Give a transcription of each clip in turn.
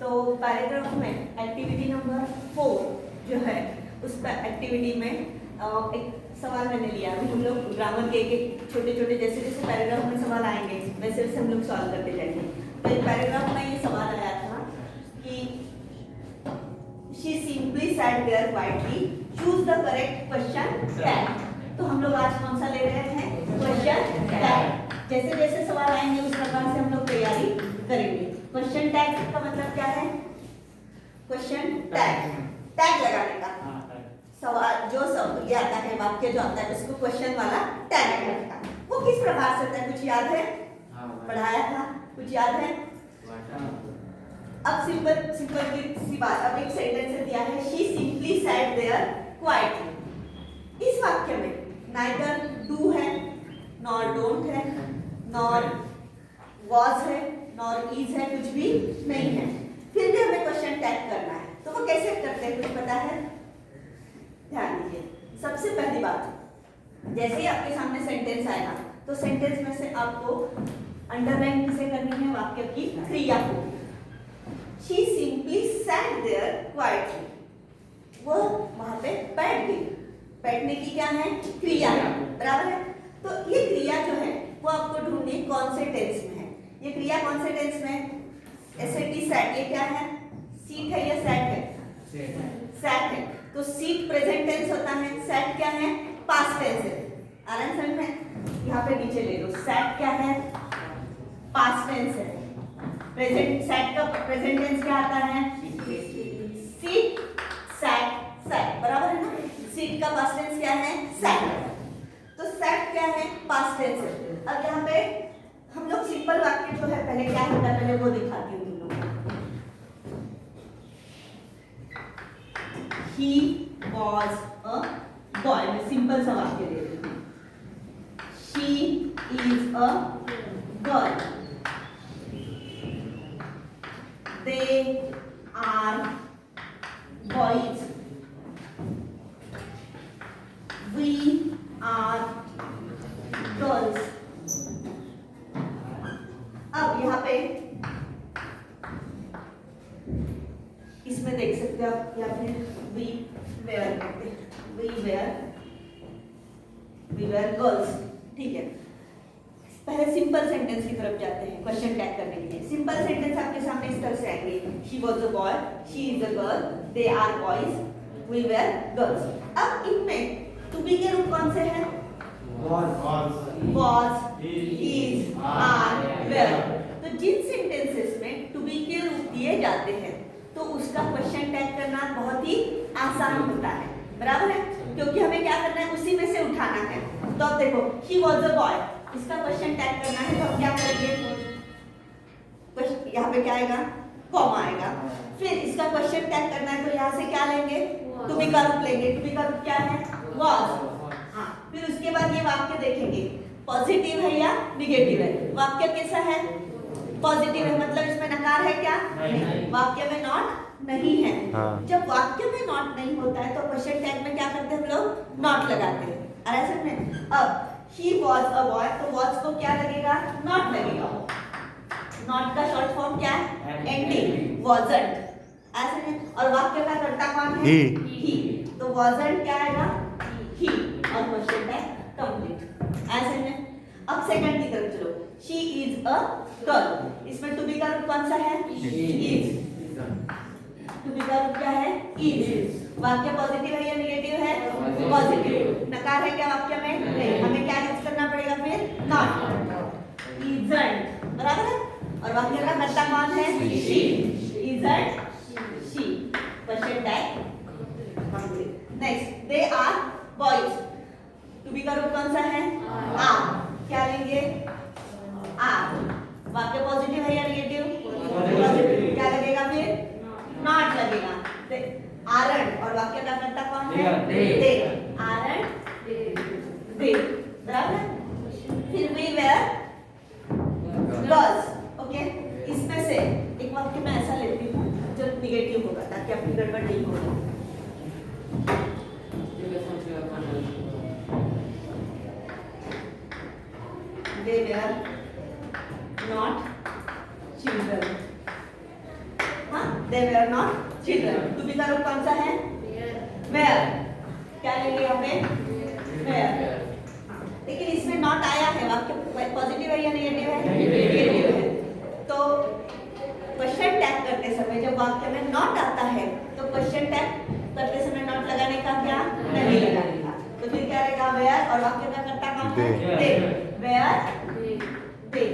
तो पैराग्राफ में activity number 4 जो है उस पर एक्टिविटी में एक सवाल मैंने लिया। अभी हम लोग ग्रामर के एक छोटे छोटे जैसे जैसे पैराग्राफ में सवाल आएंगे वैसे वैसे हम लोग सॉल्व करते जाएंगे। तो एक पैराग्राफ में ये सवाल आया था कि she simply sat there quietly, choose the correct question tag। तो हम लोग आज कौन सा ले रहे हैं? Question tag. जैसे जैसे सवाल आएंगे उस प्रकार से हम लोग तैयारी करेंगे। क्वेश्चन टैग का मतलब क्या है? क्वेश्चन टैग, टैग लगाने का। सवाल जो शब्द ये आता है, वाक्य जो आता है उसको क्वेश्चन वाला टैग लगाने का। वो किस प्रकार से होता है कुछ याद है? पढ़ाया था, कुछ याद है? अब सिंपल सी बात। अब एक सेंटेंस दिया है she simply sat there quietly। इस वाक्य में neither do है, nor don't है, nor was है, nor is है, कुछ भी नहीं है। फिर भी हमें क्वेश्चन टैग करना है। तो वो कैसे करते हैं कुछ पता है? ध्यान दीजिए। सबसे पहली बात, जैसे ही आपके सामने सेंटेंस आएगा तो सेंटेंस में से आपको अंडरलाइन किसे करनी है? वाक्य की क्रिया को। She simply sat there quietly। वो वहां पे बैठ गई। बैठने की क्या है? क्रिया है, बराबर है। तो ये क्रिया जो है वो आपको ढूंढनी कौन से टेंस में है। ये क्रिया कौन से टेंस में? S A T sat. ये क्या है? सीट है या सैट है? सैट है। तो सीट प्रेजेंट टेंस होता है, सैट क्या है? पास्ट टेंस है। आराम समझ में? यहाँ पे नीचे ले लो। सैट क्या है? पास्ट टेंस है। प्रेजेंट सैट का प्रेजेंट टेंस क्या आता है? सीट, सैट, सैट, बराबर है ना? सीट का पास्ट टेंस क्या है? सैट। तो सैट क्या है? पास्ट टेंस है। अब यहाँ पे हम लोग सिंपल वाक्य जो है पहले क्या होता है पहले वो दिखाती हूँ तुम लोग। He was a boy। मैं सिंपल सा वाक्य दे रही हूँ। She is a girl। They are boys। We are girls। अब यहाँ पे इसमें देख सकते हो आप, या फिर we were कहते हैं। we were girls। ठीक है। पहले सिंपल सेंटेंस की तरफ जाते हैं क्वेश्चन टैग करने के लिए। सिंपल सेंटेंस आपके सामने इस तरह से आएंगे। She was a boy, she is a girl, they are boys, we were girls। अब इनमें to be के रूप कौन से हैं? was, is, are, were। तो जिन सेंटेंसेस में to be के रूप दिए जाते हैं तो उसका क्वेश्चन टैग करना बहुत ही आसान होता है, बराबर है? क्योंकि हमें क्या करना है? उसी में से उठाना है। तो अब देखो he was a boy, इसका क्वेश्चन टैग करना है तो हम क्या करेंगे? यहाँ पे क्या आएगा? कॉमा आएगा। फिर इसका क्वेश्चन टैग करना है तो यहाँ से क्या लेंगे? टू बी का रूप लेंगे। टू बी का रूप क्या है? was। हाँ, फिर उसके बाद ये वाक्य देखेंगे पॉजिटिव है या निगेटिव है। वाक्य कैसा है? पॉजिटिव है, मतलब इसमें नकार है क्या? नहीं। वाक्य में नॉट नहीं है। जब वाक्य में नॉट नहीं होता है तो क्वेश्चन टैग में क्या करते हैं हम लोग? नॉट लगाते हैं। ऐसे में अब he was a boy तो was को क्या लगेगा? नॉट लगेगा। नॉट का शॉर्ट फॉर्म क्या है? Ending, wasn't। ऐसे में और वाक्य का कर्ता कौन है? he। तो wasn't क्या आएगा? he और क्वेश्चन टैग कंप्लीट। ऐसे में अब सेकंड की तरफ चलो। she is a girl। इसमें to be का रूप कौन सा है? is। to be का रूप क्या है? is। वाक्य पॉजिटिव है या नेगेटिव है? पॉजिटिव। नकार है क्या वाक्य में? नहीं। हमें क्या यूज करना पड़ेगा फिर? नॉट। isn't, बराबर है? और वाक्य का कर्ता कौन है? she। isn't she। Question tag complete. Next, they are boys। to be का रूप कौन सा है? are। क्या लेंगे? are। वाक्य पॉजिटिव है या नेगेटिव? पॉजिटिव। क्या लगेगा फिर? नॉट लगेगा। aren't और वाक्य का कर्ता कौन है? they। aren't they, बराबर है? फिर we were girls। ओके, इसमें से एक वाक्य मैं ऐसा लेती हूँ जो निगेटिव होगा ताकि आपकी गड़बड़ नहीं हो। they were not children। हाँ, they were not children. To be का रूप कौन सा है? वेयर। क्या लेंगे यहाँ पे? वेयर। लेकिन इसमें नॉट आया है, वाक्य पॉजिटिव है या नेगेटिव है? नेगेटिव है। तो क्वेश्चन टैग करते समय जब वाक्य में नॉट आता है तो क्वेश्चन टैग करते समय नॉट लगाने का क्या? नहीं लगाने का। तो फिर क्या रहेगा? वेयर, और वाक्य का कर्ता कौन है? दे। Were they.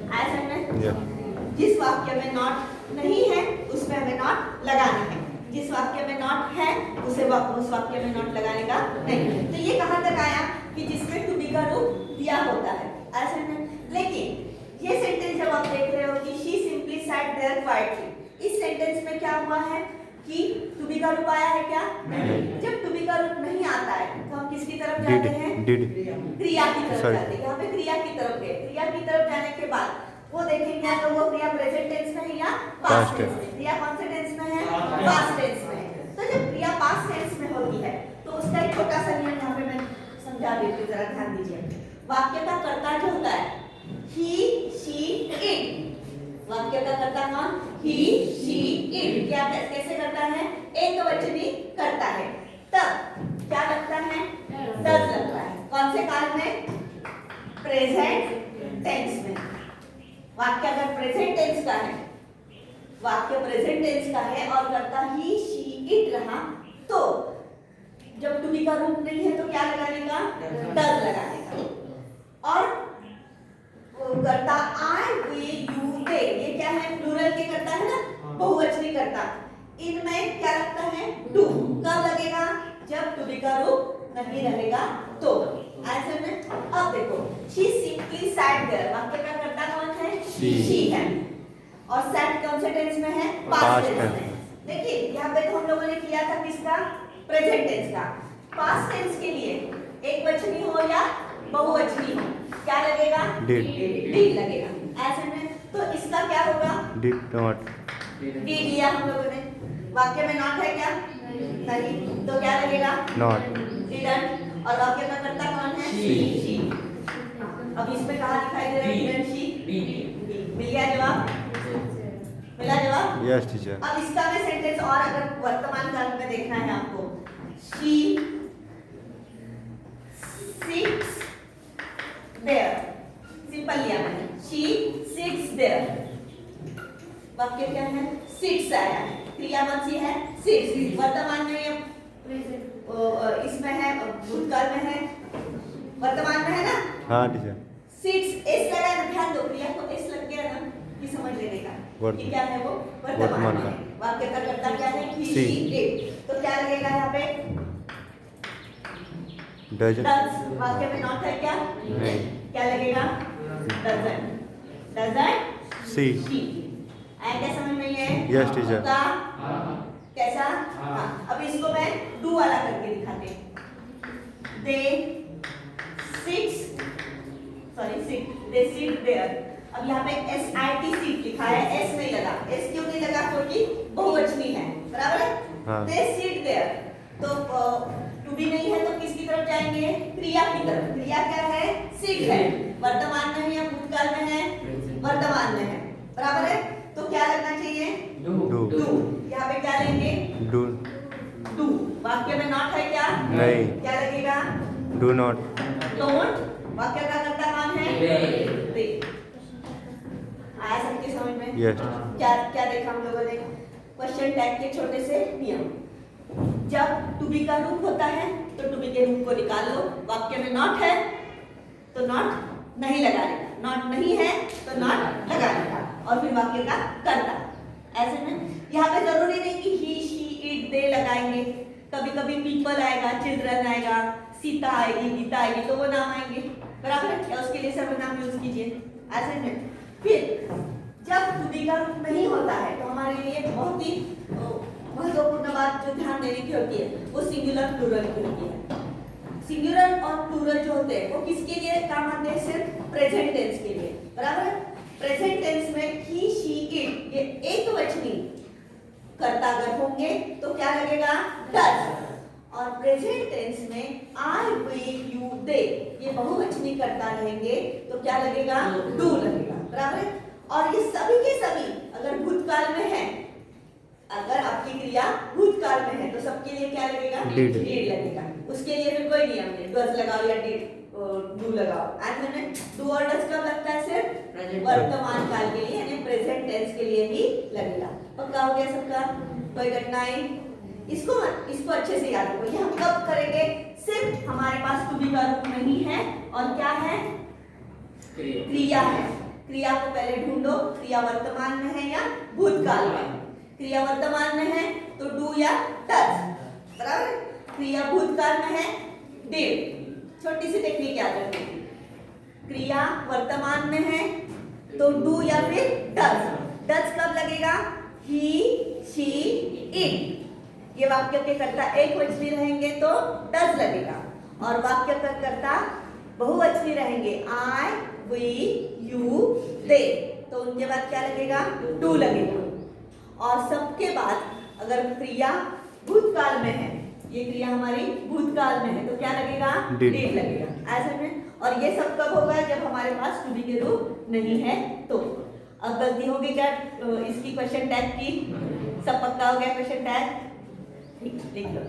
आया समझ में? जिस वाक्य में नॉट नहीं है उसमें हमें नॉट लगाना है, जिस वाक्य में नॉट है उस वाक्य में नॉट लगाने का नहीं। तो ये कहां तक आया कि जिसमें टू बी का रूप दिया होता है। ऐसा नहीं। लेकिन ये सेंटेंस जब आप देख रहे हो कि she simply sat there quietly, इस सेंटेंस में क्या हुआ है कि टू बी का रूप आया है क्या? जब टू बी का रूप नहीं आता है तो हम किसकी तरफ जाते हैं? क्रिया की तरफ जाते हैं। यहाँ पे क्रिया की तरफ गए। क्रिया की तरफ जाने के बाद वो देखेंगे तो वो क्रिया प्रेजेंट टेंस में है या पास्ट टेंस में? क्रिया कौन से टेंस में है? पास्ट टेंस में है। तो जब क्रिया पास्ट टेंस में होती है तो उसका एक छोटा सा नियम यहाँ पे मैं समझा देती हूँ, जरा ध्यान दीजिए। वाक्य का कर्ता जो होता है ही, शी, इट। वाक्य का कर्ता कौन? ही, शी, इट। क्या कैसे करता है? एक वचनी करता है। तब क्या लगता है? डज लगता है। कौन से काल में? प्रेजेंट टेंस में। वाक्य अगर प्रेजेंट टेंस का है, वाक्य प्रेजेंट टेंस का है और कर्ता ही, शी, इट रहा, तो जब टू बी का रूप नहीं है तो क्या लगाने का? डज लगाने का। और कर्ता आई, वी, यू, दे, ये क्या है? प्लूरल के कर्ता है ना, बहुवचनी कर्ता। इनमें क्या लगता है? टू। कब लगेगा? जब टू बी का रूप नहीं रहेगा तो। ऐसे में अब देखो, शी सिंपली सैट देयर, वाक्य का कर्ता कौन है? शी है। और सैट कौन से टेंस में है? पास्ट टेंस में। देखिए यहाँ पे तो हम लोगों ने किया था किसका? प्रेजेंट टेंस का। पास्ट टेंस के लिए एक वचनी हो या बहुवचनी हो, क्या लगेगा? डिड लगेगा। ऐसे में तो इसका क्या होगा? Did not. डिड लिया हम लोगों ने, वाक्य में नॉट है क्या? नहीं, तो क्या लगेगा? नॉट। डिडंट। और वाक्य का कर्ता कौन है? शी। अब इसमें कहाँ दिखाई दे रहा है? Didn't, she. मिल गया जवाब? मिला जवाब? Yes teacher. अब इसका में सेंटेंस और अगर वर्तमान काल में देखना है आपको, शी सिट्स देयर। सिंपल लिया मैंने, शी सिट्स देयर। वाक्य क्या है? सिट्स आया है। क्रिया कौन सी है? सिट्स। वर्तमान में ये इसमें है, भूतकाल में है, वर्तमान में है ना? हाँ टीचर। सिट्स, एस लगा है, ध्यान दो, क्रिया को एस लग गया ना कि समझ लेने का कि क्या है वो? वर्तमान में। वाक्य का कर्ता क्या है? ही, शी, इट। तो क्या लगेगा यहाँ पे? डजन। वाक्य में नॉट है क्या? नहीं। क्या लगेगा? डजन। डजन, सी। आया क्या समझ में? ये यस टीचर। कैसा? हाँ। अब इसको मैं डू वाला करके दिखाते हैं। They sit there. अब यहाँ पे SIT सीट लिखा है, S नहीं लगा। S क्यों नहीं लगा? क्योंकि बहुवचनी है, बराबर है? हाँ। They sit there. तो टू बी नहीं है तो किसकी तरफ जाएंगे? क्रिया की तरफ। क्रिया क्या है? सिट है। वर्तमान में है या भूतकाल में है? वर्तमान में है, बराबर है? तो क्या लगना चाहिए? डू। यहाँ पे क्या लेंगे? डू। वाक्य में नॉट है क्या? नहीं। क्या लगेगा? Do not. डोंट। वाक्य का कर्ता कौन है? दे। आया सबके समझ में? यस। क्या क्या देखा हम लोगों ने? क्वेश्चन टैग के छोटे से नियम। जब टू बी का रूप होता है तो टू बी के रूप को निकाल लो। वाक्य में नॉट है तो नॉट नहीं लगाने का, नॉट नहीं है तो नॉट लगाने का, और फिर वाक्य का कर्ता। ऐसे में यहाँ पे जरूरी नहीं कि ही, शी, इट, दे लगाएंगे। कभी कभी पीपल आएगा, चिल्ड्रन आएगा, सीता आएगी, गीता आएगी, तो वो नाम आएंगे, बराबर है? या उसके लिए सर्वनाम यूज कीजिए। ऐसे में फिर जब टू बी का रूप नहीं होता है तो हमारे लिए बहुत ही महत्वपूर्ण बात जो ध्यान देने की होती है वो सिंगुलर प्लूरल की होती है। सिंगुलर और प्लूरल जो होते हैं वो किसके लिए काम आते हैं? सिर्फ प्रेजेंट टेंस के लिए, बराबर है? प्रेजेंट टेंस में ही, शी, इट ये एक वचनी कर्ता अगर होंगे तो क्या लगेगा? डज। और प्रेजेंट टेंस में आई, वी, यू, दे ये बहुवचनी कर्ता रहेंगे तो क्या लगेगा? डू लगेगा, बराबर है? और ये सभी के सभी अगर भूतकाल में है आपकी क्रिया भूतकाल में है तो सबके लिए क्या लगेगा? Did. Did लगेगा। उसके लिए फिर कोई नियम नहीं, डज लगाओ या डू लगाओ। एंड में डू और डज कब लगता है? सिर्फ वर्तमान काल के लिए यानी प्रेजेंट टेंस के लिए ही लगेगा। पक्का हो गया सबका? कोई कठिनाई? इसको अच्छे से याद रखो, हम कब करेंगे? सिर्फ हमारे पास टू बी का रूप नहीं है और क्या है? क्रिया है। क्रिया को पहले ढूंढो, क्रिया वर्तमान में है या भूतकाल में? क्रिया वर्तमान में है तो डू या डज, बराबर? क्रिया भूतकाल में है डिड। छोटी सी टेक्निक याद रखनी, क्रिया वर्तमान में है तो डू या फिर डज। डज कब लगेगा? ही, शी, इट। ये वाक्य के कर्ता एक वचनी रहेंगे तो डज लगेगा और वाक्य का कर्ता बहुवचनी रहेंगे, आई, वी, यू, दे, तो उनके बाद क्या लगेगा? डू लगेगा। और सबके बाद अगर क्रिया भूतकाल में है, ये क्रिया हमारी भूतकाल में है तो क्या लगेगा? Did. डिड लगेगा। ऐसे में, और ये सब कब होगा? जब हमारे पास टू बी के रूप नहीं है तो। अब गलती होगी क्या इसकी क्वेश्चन टैग की? सब पक्का हो गया क्वेश्चन टैग? लिख लो।